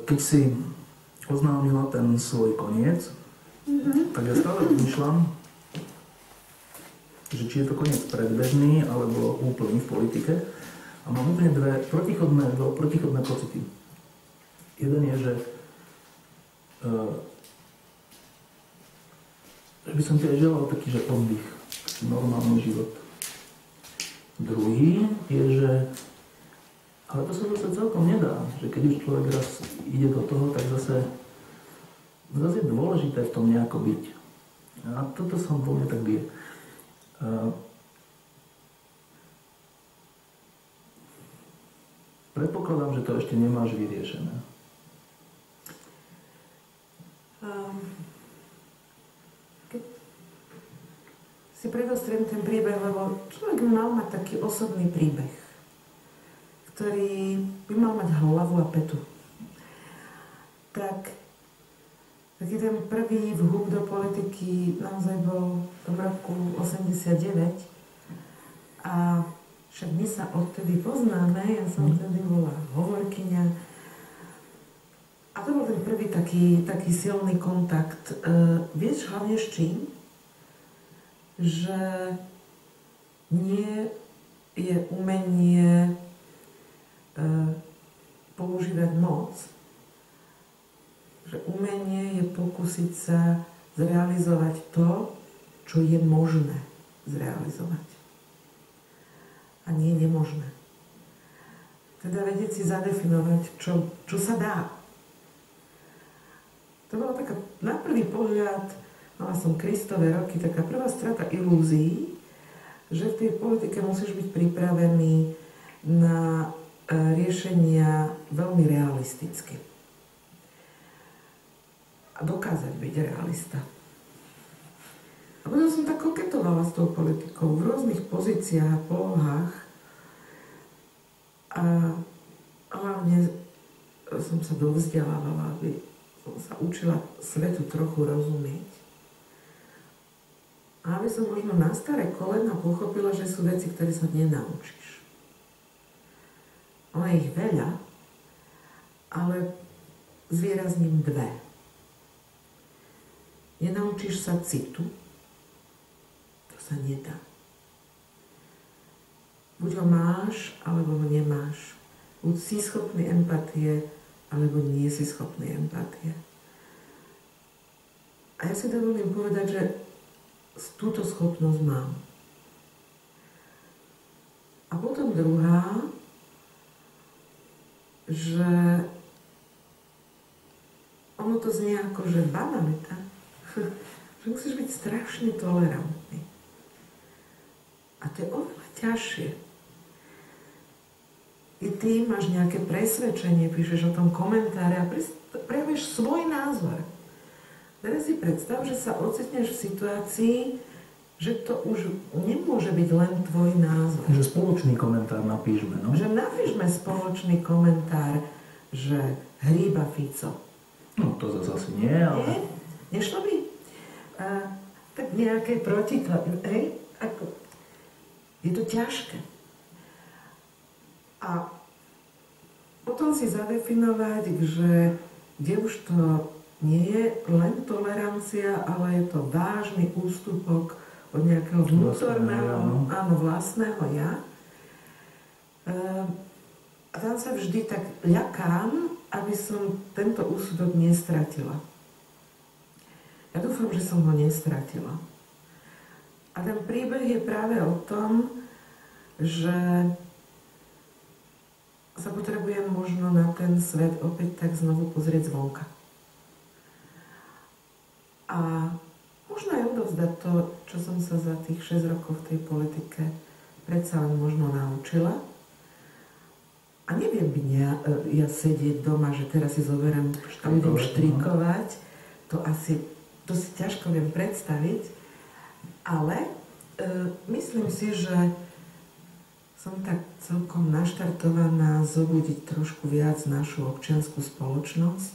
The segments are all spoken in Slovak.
keď si oznámila ten svoj koniec, tak ja stále rozmýšľam, že či je to koniec predbežný alebo úplný v politike. A mám úplne dve protichodné pocity. Jeden je, že by som ti aj želal taký, že oddych, normálny život. Druhý je, že ale to sa zase celkom nedá, že keď už človek raz ide do toho, tak zase je dôležité v tom nejako byť. A toto sa vo mne tak bije. Predpokladám, že to ešte nemáš vyriešené. Keď si predostriem ten príbeh, lebo človek mal mať taký osobný príbeh, ktorý by mal mať hlavu a petu. Tak taký ten prvý vhúb do politiky naozaj bol v tom roku 89 a však my sa odtedy poznáme, ja som vtedy bola hovorkyňa. A to bol ten prvý taký silný kontakt. Vieš hlavne s čím? Že nie je umenie používať moc, že umenie je pokúsiť sa zrealizovať to, čo je možné zrealizovať. A nie je nemožné. Teda vedieť si zadefinovať, čo sa dá. To bola taká, na prvý pohľad, mala som Kristové roky, taká prvá strata ilúzií, že v tej politike musíš byť pripravený na riešenia veľmi realisticky. A dokázať byť realista. A potom som tak koketovala s tou politikou v rôznych pozíciách a polohách. A hlavne som sa dovzdelávala, aby som sa učila svetu trochu rozumieť. A aby som možno na staré kolena pochopila, že sú veci, ktoré sa nenaučíš. Ono je ich veľa, ale zvýrazním dve. Nenaučíš sa citu, to sa nedá. Buď ho máš, alebo ho nemáš. Buď si schopný empatie, alebo nie si schopný empatie. A ja si dovolím povedať, že túto schopnosť mám. A potom druhá, že ono to znie ako, že banalita, že musíš byť strašne tolerantný. A to je oveľa ťažšie. I ty máš nejaké presvedčenie, píšeš o tom komentáre a prejavíš svoj názor. Teraz si predstav, že sa ocitneš v situácii, že to už nemôže byť len tvoj názor. Že spoločný komentár napíšme, no? Že napíšme spoločný komentár, že hríba Fico. No to zase asi nie, ale... Nie? Nešlo by? Tak nejaké protiklady, hej? Ako... Je to ťažké. A potom si zadefinovať, že kde už to nie je len tolerancia, ale je to vážny ústupok od nejakého vnútorného, vlastného ja. A tam sa vždy tak ľakám, aby som tento úsudok nestratila. Ja dúfam, že som ho nestratila. A ten príbeh je práve o tom, že sa potrebujem možno na ten svet opäť tak znovu pozrieť zvonka. A možno aj odovzdať to, čo som sa za tých 6 rokov v tej politike predsa len možno naučila. A neviem byť ja sedieť doma, že teraz si zoberiem a budem štrikovať. To si ťažko viem predstaviť. Ale myslím si, že som tak celkom naštartovaná zobudiť trošku viac našu občiansku spoločnosť.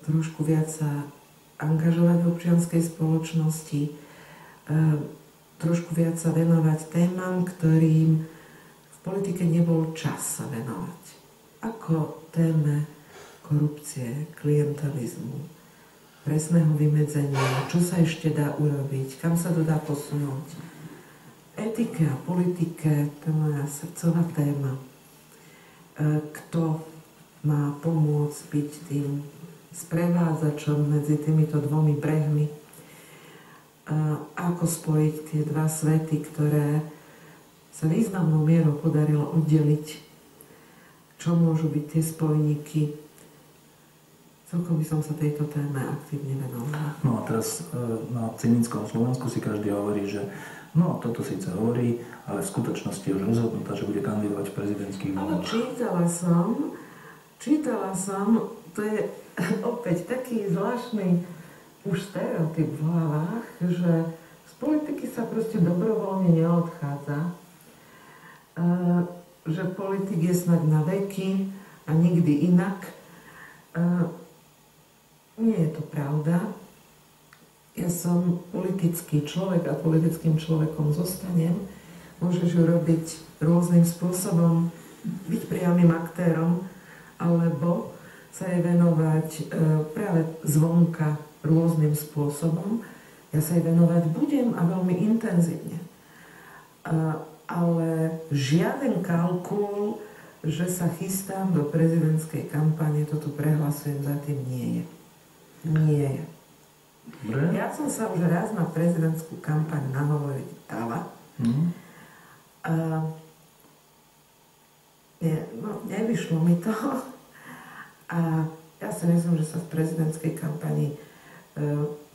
Trošku viac sa angažovať v občianskej spoločnosti. Trošku viac sa venovať témam, ktorým v politike nebol čas sa venovať. ako téme korupcie, klientelizmu, presného vymedzenia, čo sa ešte dá urobiť, kam sa to dá posunúť. Etike a politike, to je moja srdcová téma. Kto má pomôcť byť tým sprevádzačom medzi týmito dvomi brehmi? Ako spojiť tie dva svety, ktoré sa významnou mierou podarilo oddeliť? Čo môžu byť tie spojníky? Celkom by som sa tejto téme aktívne venovala. No a teraz na cynickom Slovensku si každý hovorí, že no, toto síce hovorí, ale v skutočnosti je už rozhodnutá, že bude kandidovať v prezidentských voľbách. Čítala som, to je opäť taký zvláštny už stereotyp v hlavách, že z politiky sa proste dobrovoľne neodchádza, že politik je snad na veky a nikdy inak. Nie je to pravda. Ja som politický človek a politickým človekom zostanem. Môžeš ju robiť rôznym spôsobom, byť priamym aktérom, alebo sa jej venovať práve zvonka rôznym spôsobom. Ja sa jej venovať budem a veľmi intenzívne. Ale žiaden kalkul, že sa chystám do prezidentskej kampane, to tu prehlasujem, za tým nie je. Nie je. Dobre. Ja som sa už raz na prezidentskú kampaň nahovoriť dala. Nevyšlo mi to. A ja si myslím, že sa v prezidentskej kampani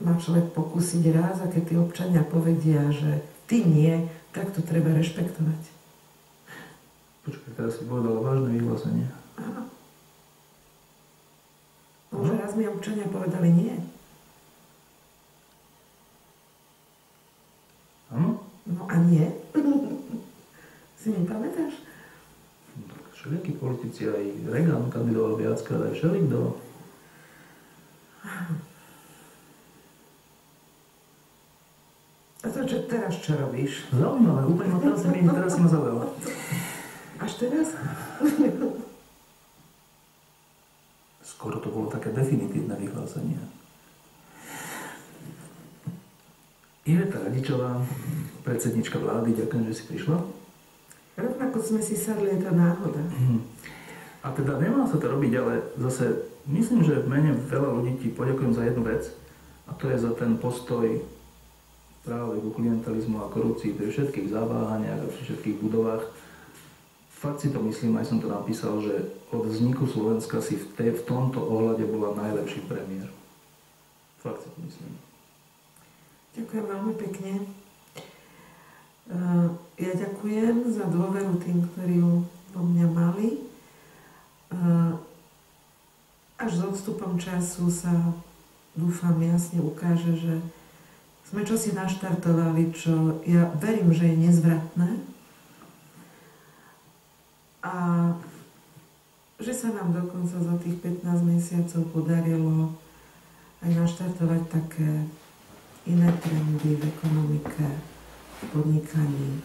má človek pokúsiť raz, a keď tí občania povedia, že ty nie, tak to treba rešpektovať. Počkaj, teraz si povedala vážne vyhlásenie. Áno. Už raz mi občania povedali nie. Áno? No a nie? Si nepamätáš? No, tak všelijakí politici, aj Reagan kandidoval viackrát, aj všelikto. A to teraz čo robíš? Zaujímavé, úplne ma teraz si ma zaujala. Až teraz? Skoro to bolo také definitívne vyhlásenie. Iveta Radičová, predsednička vlády, ďakujem, že si prišla. Rovnako sme si sadli, je to náhoda. A teda nemá sa to robiť, ale zase myslím, že v mene veľa ľudí ti poďakujem za jednu vec, a to je za ten postoj práve ku klientelizmu a korupcii pri všetkých zaváhaniach a pri všetkých budovách. Fakt si to myslím, aj som to napísal, že od vzniku Slovenska si v tomto ohľade bola najlepší premiér. Fakt si to myslím. Ďakujem veľmi pekne. Ja ďakujem za dôveru tým, ktorí ju vo mňa mali. Až s odstupom času sa, dúfam, jasne ukáže, že sme čosi naštartovali, čo ja verím, že je nezvratné. A že sa nám dokonca za tých 15 mesiacov podarilo aj naštartovať také iné trendy v ekonomike, v podnikaní.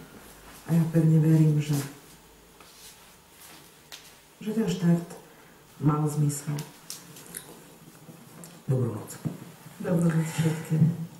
A ja pevne verím, že ten štart mal zmysel. Dobrú noc. Dobrú noc všetkým.